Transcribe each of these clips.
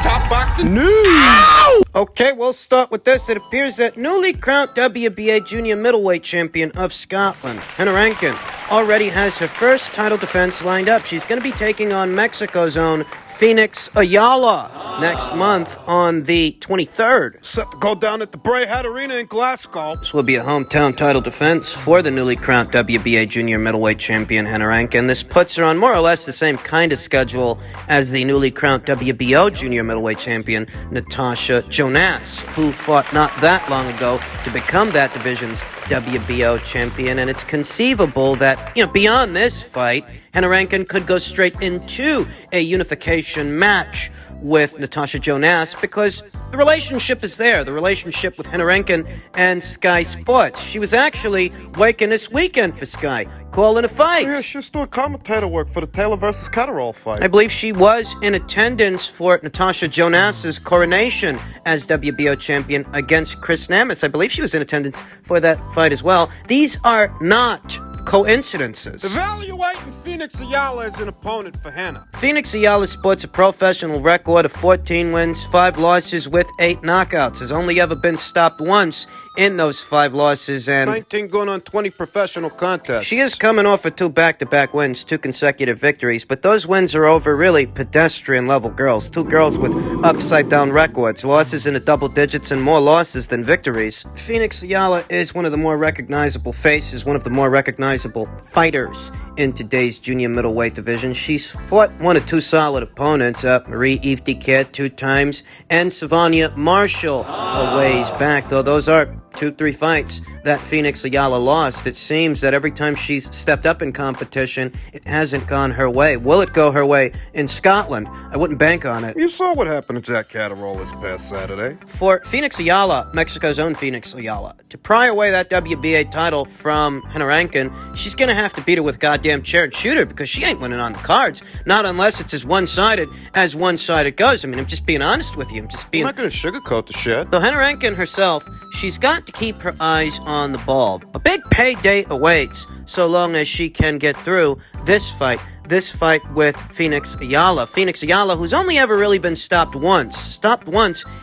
Top boxing news. Ow! Okay, we'll start with this. It appears that newly crowned WBA junior middleweight champion of Scotland, Rankin, already has her first title defense lined up. She's going to be taking on Mexico's own Phoenix Ayala next month on the 23rd. Set to go down at the Bray Hat Arena in Glasgow. This will be a hometown title defense for the newly crowned WBA junior middleweight champion, Rankin. This puts her on more or less the same kind of schedule as the newly crowned WBO junior middleweight champion, Natasha Jonas, who fought not that long ago to become that division's WBO champion. And it's conceivable that, beyond this fight, Rankin could go straight into a unification match with Natasha Jonas because the relationship is there. The relationship with Rankin and Sky Sports. She was actually working this weekend for Sky, calling a fight. Yeah, she was doing commentator work for the Taylor versus Catterall fight. I believe she was in attendance for Natasha Jonas's coronation as WBO champion against Chris Namitz. I believe she was in attendance for that fight as well. These are not coincidences. Evaluating Phoenix Ayala as an opponent for Hannah. Phoenix Ayala sports a professional record of 14 wins, 5 losses with 8 knockouts. Has only ever been stopped once in those 5 losses, and 19 going on 20 professional contests. She is coming off of 2 back-to-back wins, 2 consecutive victories, but those wins are over really pedestrian-level girls. 2 girls with upside-down records, losses in the double digits and more losses than victories. Phoenix Ayala is one of the more recognizable faces, one of the more recognizable fighters in today's junior middleweight division. She's fought 1 or 2 solid opponents, Marie Evdikert 2 times, and Savannah Marshall a ways back, though those are 2-3 fights that Phoenix Ayala lost. It seems that every time she's stepped up in competition, it hasn't gone her way. Will it go her way in Scotland? I wouldn't bank on it. You saw what happened to Jack Catterall this past Saturday. For Phoenix Ayala, Mexico's own Phoenix Ayala, to pry away that WBA title from Rankin, she's going to have to beat her with goddamn chair and shooter because she ain't winning on the cards. Not unless it's as one-sided as one-sided goes. I mean, I'm just being honest with you. I'm not going to sugarcoat the shit. So Rankin herself, she's got to keep her eyes on the ball. A big payday awaits so long as she can get through this fight with Phoenix Ayala. Phoenix Ayala, who's only ever really been stopped once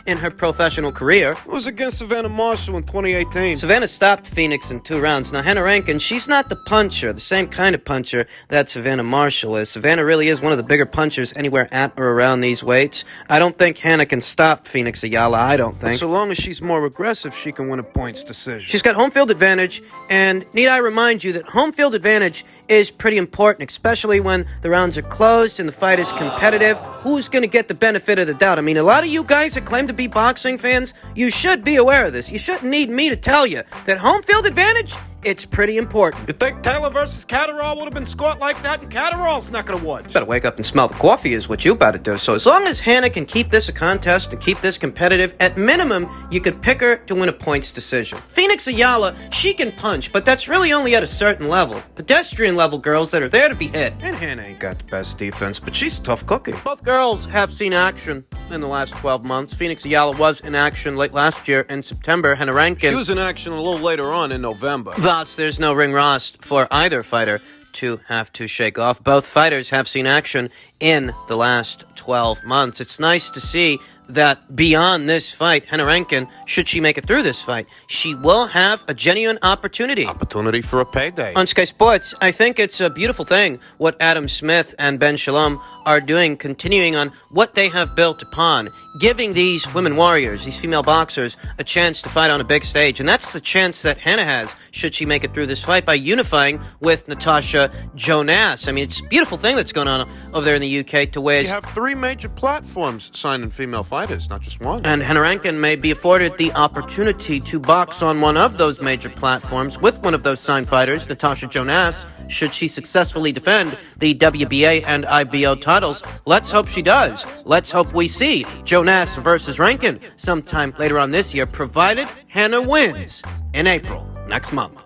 in her professional career. It was against Savannah Marshall in 2018. Savannah stopped Phoenix in 2 rounds. Now, Rankin, she's not the puncher, the same kind of puncher that Savannah Marshall is. Savannah really is one of the bigger punchers anywhere at or around these weights. I don't think Hannah can stop Phoenix Ayala, I don't think. But so long as she's more aggressive, she can win a points decision. She's got home field advantage, and need I remind you that home field advantage is pretty important, especially when the rounds are closed and the fight is competitive. Who's going to get the benefit of the doubt? I mean, a lot of you guys that claim to be boxing fans, you should be aware of this. You shouldn't need me to tell you that home field advantage, it's pretty important. You think Taylor versus Catterall would have been scored like that, and Catterall's not going to watch? Better wake up and smell the coffee is what you about to do. So as long as Hannah can keep this a contest and keep this competitive, at minimum, you could pick her to win a points decision. Phoenix Ayala, she can punch, but that's really only at a certain level. Pedestrian level girls that are there to be hit. And Hannah ain't got the best defense, but she's a tough cookie. Both girls have seen action in the last 12 months. Phoenix Ayala was in action late last year in September. Rankin, she was in action a little later on in November. Thus, there's no ring rust for either fighter to have to shake off. Both fighters have seen action in the last 12 months. It's nice to see that beyond this fight, Rankin, should she make it through this fight, she will have a genuine opportunity. Opportunity for a payday. On Sky Sports, I think it's a beautiful thing what Adam Smith and Ben Shalom are doing, continuing on what they have built upon, giving these women warriors, these female boxers, a chance to fight on a big stage. And that's the chance that Hannah has, should she make it through this fight, by unifying with Natasha Jonas. I mean, it's a beautiful thing that's going on over there in the UK to where you have 3 major platforms signing female fighters, not just one. And Rankin may be afforded the opportunity to box on one of those major platforms with one of those signed fighters, Natasha Jonas, should she successfully defend the WBA and IBO titles. Let's hope she does. Let's hope we see Jonas versus Rankin sometime later on this year, provided Hannah wins in April next month.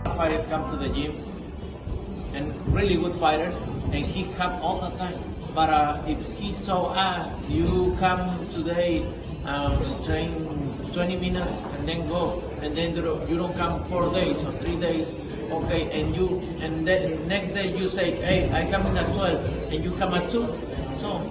Fighters come to the gym and really good fighters, and he come all the time. But if he saw, you come today, train 20 minutes and then go, and then you don't come 4 days or 3 days, okay, and then next day you say, hey, I come in at 12, and you come at 2, so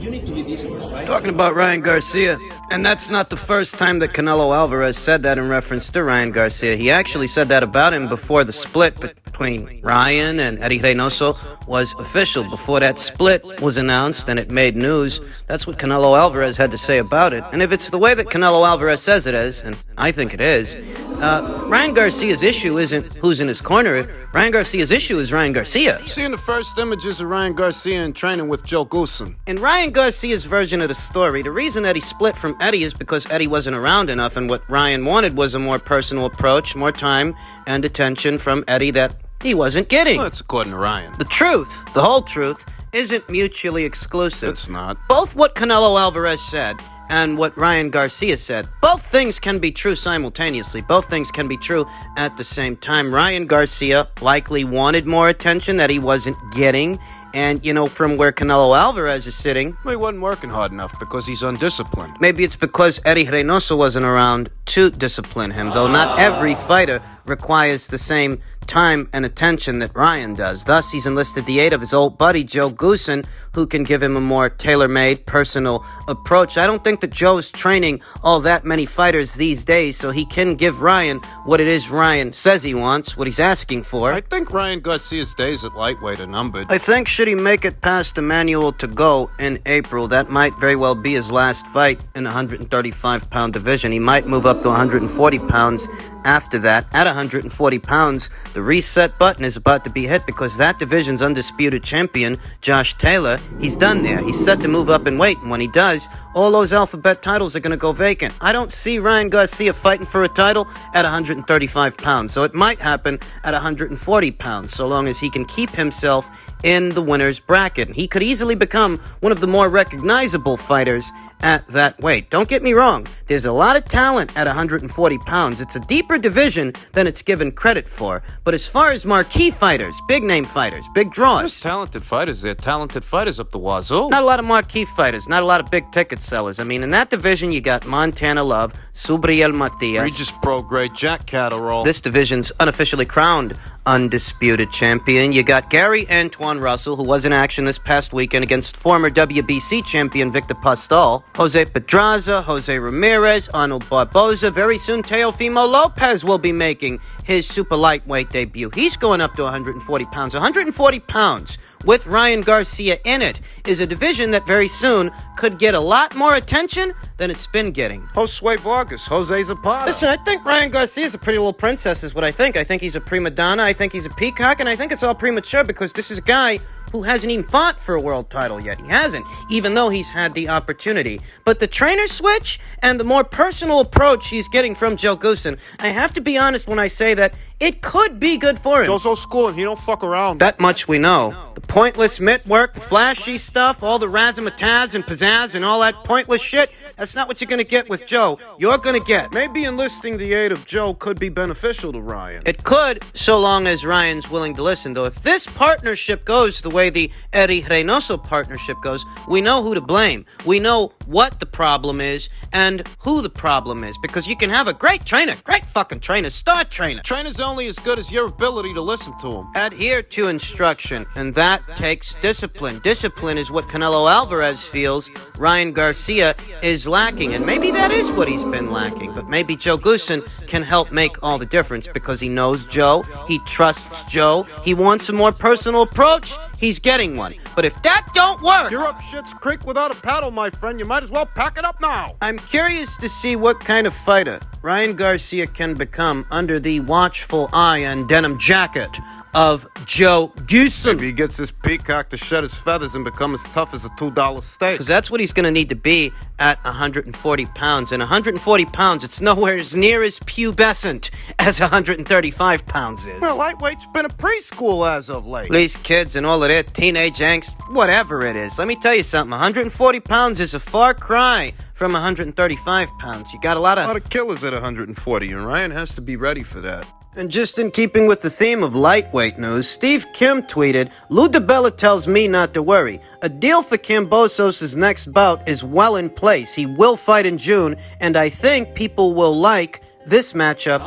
you need to be deserves, right? Talking about Ryan Garcia, and that's not the first time that Canelo Alvarez said that in reference to Ryan Garcia. He actually said that about him before the split between Ryan and Eddie Reynoso was official. Before that split was announced and it made news, that's what Canelo Alvarez had to say about it. And if it's the way that Canelo Alvarez says it is, and I think it is, Ryan Garcia's issue isn't who's in his corner. Ryan Garcia's issue is Ryan Garcia. Seeing the first images of Ryan Garcia in training with Joe Goosen. In Ryan Garcia's version of the story, the reason that he split from Eddie is because Eddie wasn't around enough, and what Ryan wanted was a more personal approach, more time and attention from Eddie that he wasn't getting. Well, that's according to Ryan. The truth, the whole truth, isn't mutually exclusive. It's not. Both what Canelo Alvarez said and what Ryan Garcia said, both things can be true simultaneously. Both things can be true at the same time. Ryan Garcia likely wanted more attention that he wasn't getting. And, from where Canelo Alvarez is sitting, Well, he wasn't working hard enough because he's undisciplined. maybe it's because Eddie Reynoso wasn't around to discipline him, though not every fighter requires the same time and attention that Ryan does. Thus, he's enlisted the aid of his old buddy, Joe Goosen, who can give him a more tailor-made, personal approach. I don't think that Joe's training all that many fighters these days, so he can give Ryan what it is Ryan says he wants, what he's asking for. I think Ryan Garcia's days at lightweight are numbered. I think should he make it past Emmanuel to go in April, that might very well be his last fight in the 135-pound division. He might move up to 140 pounds after that. At 140 pounds, the reset button is about to be hit because that division's undisputed champion, Josh Taylor, he's done there. He's set to move up in weight, and when he does, all those alphabet titles are going to go vacant. I don't see Ryan Garcia fighting for a title at 135 pounds, so it might happen at 140 pounds, so long as he can keep himself in the winner's bracket. He could easily become one of the more recognizable fighters at that weight. Don't get me wrong, there's a lot of talent at 140 pounds. It's a deeper division than it's given credit for. But as far as marquee fighters, big name fighters, big There's draws, talented fighters. They're talented fighters up the wazoo. not a lot of marquee fighters, not a lot of big ticket sellers. I mean, in that division, you got Montana Love, Subriel Matias. Regis Pro Grade, Jack Catterall. This division's unofficially crowned undisputed champion. You got Gary Antoine Russell, who was in action this past weekend against former WBC champion Victor Postol, Jose Pedraza, Jose Ramirez, Arnold Barboza. Very soon, Teofimo Lopez will be making his super lightweight debut. He's going up to 140 pounds. 140 pounds with Ryan Garcia in it is a division that very soon could get a lot more attention than it's been getting. Josue Vargas, Jose Zapata. Listen, I think Ryan Garcia's a pretty little princess is what I think. I think he's a prima donna, I think he's a peacock, and I think it's all premature because this is a guy who hasn't even fought for a world title yet. He hasn't, even though he's had the opportunity. But the trainer switch and the more personal approach he's getting from Joe Goosen, I have to be honest when I say that it could be good for him. Joe's old school and he don't fuck around. That much we know. The pointless mitt work, the flashy stuff, all the razzmatazz and pizzazz and all that pointless shit, that's not what you're going to get with Joe. You're going to get. Maybe enlisting the aid of Joe could be beneficial to Ryan. It could, so long as Ryan's willing to listen, though. If this partnership goes the way the Eddie Reynoso partnership goes, we know who to blame. We know what the problem is and who the problem is. Because you can have a great trainer, great fucking trainer, star trainer. Trainer's only as good as your ability to listen to him. Adhere to instruction, and that takes discipline. Discipline is what Canelo Alvarez feels Ryan Garcia is lacking, and maybe that is what he's been lacking. But maybe Joe Goosen can help make all the difference because he knows Joe, he trusts Joe, he wants a more personal approach, he's getting one. But if that don't work, You're up Shit's Creek without a paddle, my friend. You might as well pack it up now. I'm curious to see what kind of fighter Ryan Garcia can become under the watchful eye and denim jacket of Joe Goosen. Maybe he gets this peacock to shed his feathers and become as tough as a $2 steak. Because that's what he's going to need to be at 140 pounds. And 140 pounds, it's nowhere as near as pubescent as 135 pounds is. Well, lightweight's been a preschool as of late. These kids and all of their teenage angst, whatever it is. Let me tell you something. 140 pounds is a far cry from 135 pounds. You got a lot A lot of killers at 140, and Ryan has to be ready for that. And just in keeping with the theme of lightweight news, Steve Kim tweeted, Lou DiBella tells me not to worry. A deal for Kambosos' next bout is well in place. He will fight in June, and I think people will like this matchup,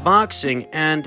#boxing. And,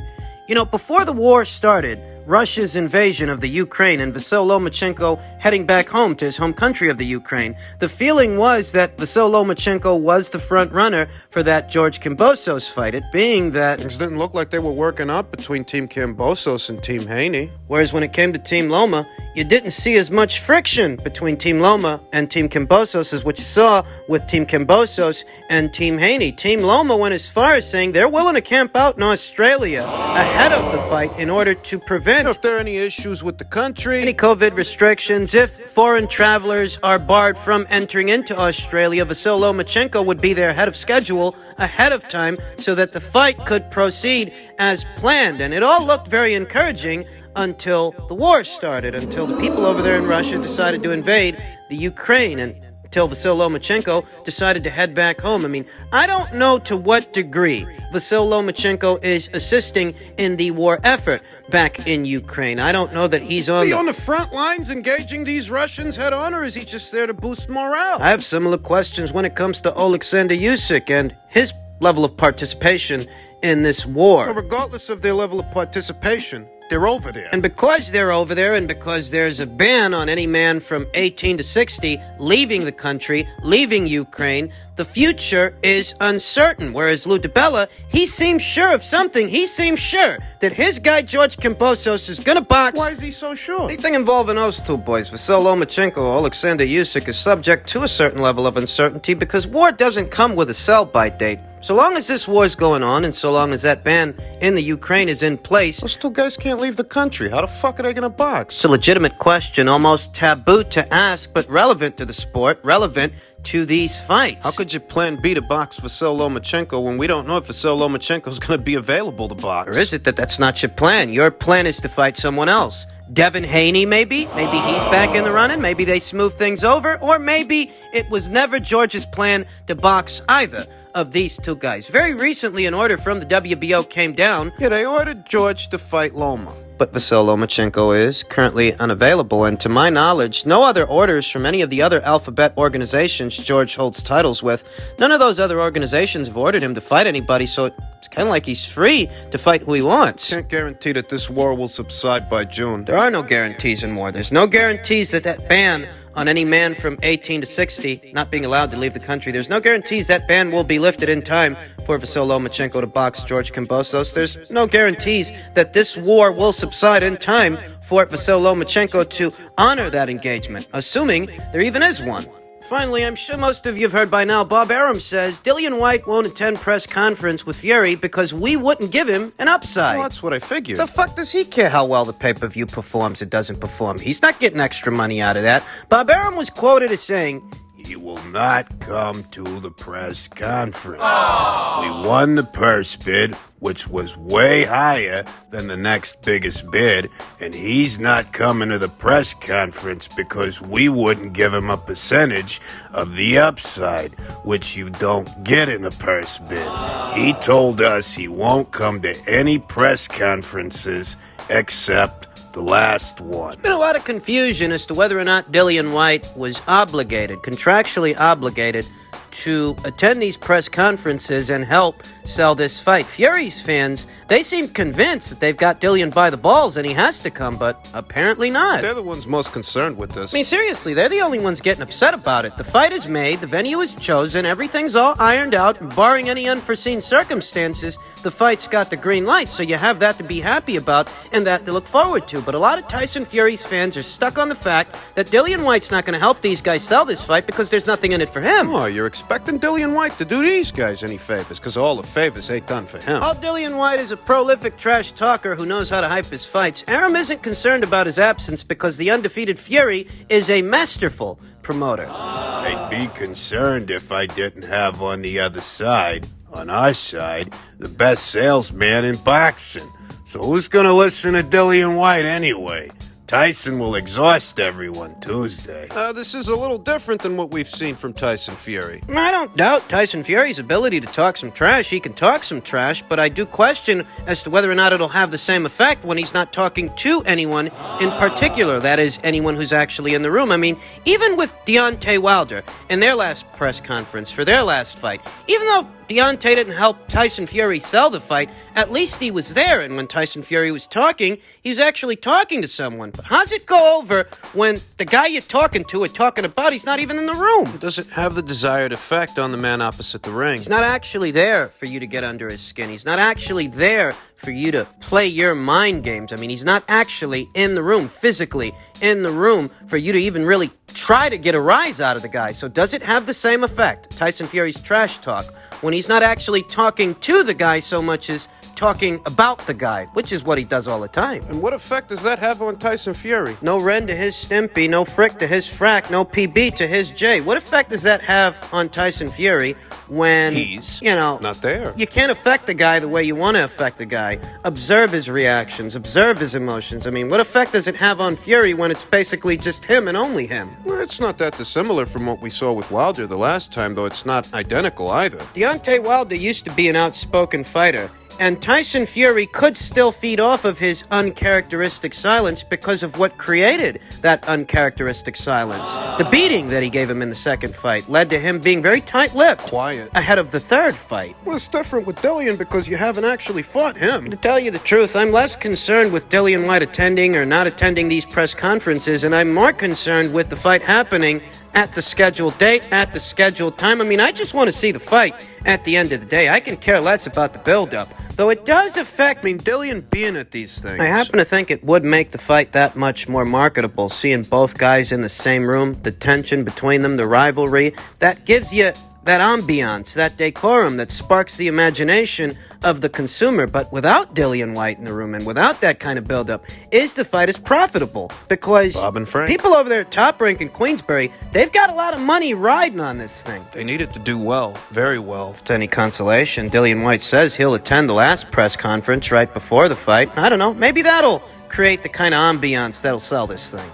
before the war started, Russia's invasion of the Ukraine and Vasyl Lomachenko heading back home to his home country of the Ukraine, the feeling was that Vasyl Lomachenko was the front runner for that George Kambosos fight, it being that Things didn't look like they were working out between Team Cambosos and Team Haney. whereas when it came to Team Loma, you didn't see as much friction between Team Loma and Team Cambosos as what you saw with Team Cambosos and Team Haney. Team Loma went as far as saying they're willing to camp out in Australia ahead of the fight in order to prevent If there are any issues with the country, any COVID restrictions. If foreign travelers are barred from entering into Australia, Vasyl Lomachenko would be there ahead of schedule, ahead of time, so that the fight could proceed as planned. And it all looked very encouraging until the war started, until the people over there in Russia decided to invade the Ukraine, and until Vasyl Lomachenko decided to head back home. I mean, I don't know to what degree Vasyl Lomachenko is assisting in the war effort back in Ukraine. I don't know that he's on Is he the on the front lines engaging these Russians head on, or is he just there to boost morale? I have similar questions when it comes to Alexander Usyk and his level of participation in this war. But regardless of their level of participation, they're over there. And because they're over there, and because there's a ban on any man from 18 to 60 leaving the country, leaving Ukraine, the future is uncertain. Whereas Lou DiBella, he seems sure of something. He seems sure that his guy George Kambosos is gonna box. Why is he so sure? Anything involving those two boys, Vasyl Lomachenko or Alexander Usyk, is subject to a certain level of uncertainty because war doesn't come with a sell-by date. So long as this war's going on, and so long as that ban in the Ukraine is in place, those two guys can't leave the country. How the fuck are they gonna box? it's a legitimate question, almost taboo to ask, but relevant to the sport, relevant to these fights. How could you plan B to box Vasyl Lomachenko when we don't know if Vasyl Lomachenko's gonna be available to box? Or is it that that's not your plan? Your plan is to fight someone else. Devin Haney, maybe? Maybe he's back in the running. Maybe they smooth things over. Or maybe it was never George's plan to box either of these two guys. Very recently, an order from the WBO came down. Yeah, they ordered George to fight Loma. But Vasyl Lomachenko is currently unavailable, and to my knowledge, no other orders from any of the other alphabet organizations George holds titles with. None of those other organizations have ordered him to fight anybody, so it's kind of like he's free to fight who he wants. Can't guarantee that this war will subside by June. There are no guarantees in war. There's no guarantees that that ban on any man from 18 to 60 not being allowed to leave the country. There's no guarantees that ban will be lifted in time for Vasyl Lomachenko to box George Kambosos. There's no guarantees that this war will subside in time for Vasyl Lomachenko to honor that engagement, assuming there even is one. Finally, I'm sure most of you have heard by now, Bob Arum says Dillian Whyte won't attend press conference with Fury because we wouldn't give him an upside. Well, that's what I figured. The fuck does he care how well the pay-per-view performs or doesn't perform? He's not getting extra money out of that. Bob Arum was quoted as saying, "He will not come to the press conference. We won the purse bid, which was way higher than the next biggest bid, and he's not coming to the press conference because we wouldn't give him a percentage of the upside, which you don't get in the purse bid. He told us he won't come to any press conferences except the last one." been a lot of confusion as to whether or not Dillian Whyte was obligated, contractually obligated, to attend these press conferences and help sell this fight. Fury's fans, they seem convinced that they've got Dillian by the balls and he has to come, but apparently not. They're the ones most concerned with this. I mean, seriously, they're the only ones getting upset about it. The fight is made, the venue is chosen, everything's all ironed out, and barring any unforeseen circumstances, the fight's got the green light, so you have that to be happy about and that to look forward to. But a lot of Tyson Fury's fans are stuck on the fact that Dillian Whyte's not going to help these guys sell this fight because there's nothing in it for him. Oh, you're expecting Dillian Whyte to do these guys any favors, because all the favors ain't done for him. While Dillian Whyte is a prolific trash talker who knows how to hype his fights, Arum isn't concerned about his absence because the undefeated Fury is a masterful promoter. I'd be concerned if I didn't have on the other side, on our side, the best salesman in boxing. So who's gonna listen to Dillian Whyte anyway? Tyson will exhaust everyone Tuesday. This is a little different than what we've seen from Tyson Fury. I don't doubt Tyson Fury's ability to talk some trash. He can talk some trash, but I do question as to whether or not it'll have the same effect when he's not talking to anyone in particular. That is, anyone who's actually in the room. I mean, even with Deontay Wilder in their last press conference for their last fight, even though Deontay didn't help Tyson Fury sell the fight. At least he was there, and when Tyson Fury was talking, he was actually talking to someone. But how's it go over when the guy you're talking to or talking about, he's not even in the room? It doesn't have the desired effect on the man opposite the ring. He's not actually there for you to get under his skin. He's not actually there for you to play your mind games. I mean, he's not actually in the room, physically in the room, for you to even really try to get a rise out of the guy. So does it have the same effect, Tyson Fury's trash talk, when he's not actually talking to the guy so much as talking about the guy, which is what he does all the time? And what effect does that have on Tyson Fury? No Ren to his Stimpy, no Frick to his Frack, no PB to his J. What effect does that have on Tyson Fury when He's not there? You can't affect the guy the way you want to affect the guy. Observe his reactions, observe his emotions. I mean, what effect does it have on Fury when it's basically just him and only him? Well, it's not that dissimilar from what we saw with Wilder the last time, though it's not identical either. Deontay Wilder used to be an outspoken fighter, and Tyson Fury could still feed off of his uncharacteristic silence because of what created that uncharacteristic silence. The beating that he gave him in the second fight led to him being very tight-lipped. Quiet. Ahead of the third fight. Well, it's different with Dillian because you haven't actually fought him. To tell you the truth, I'm less concerned with Dillian Whyte attending or not attending these press conferences, and I'm more concerned with the fight happening at the scheduled date, at the scheduled time. I mean, I just want to see the fight at the end of the day. I can care less about the build-up, though it does affect I mean, Dillian being at these things. I happen to think it would make the fight that much more marketable, seeing both guys in the same room, the tension between them, the rivalry. That gives you that ambiance, that decorum that sparks the imagination of the consumer. But without Dillian Whyte in the room and without that kind of build-up, is the fight as profitable? Because Bob and Frank. people over there at Top Rank in Queensbury, they've got a lot of money riding on this thing. They need it to do well, very well. If it's any consolation, Dillian Whyte says he'll attend the last press conference right before the fight. I don't know, maybe that'll create the kind of ambiance that'll sell this thing.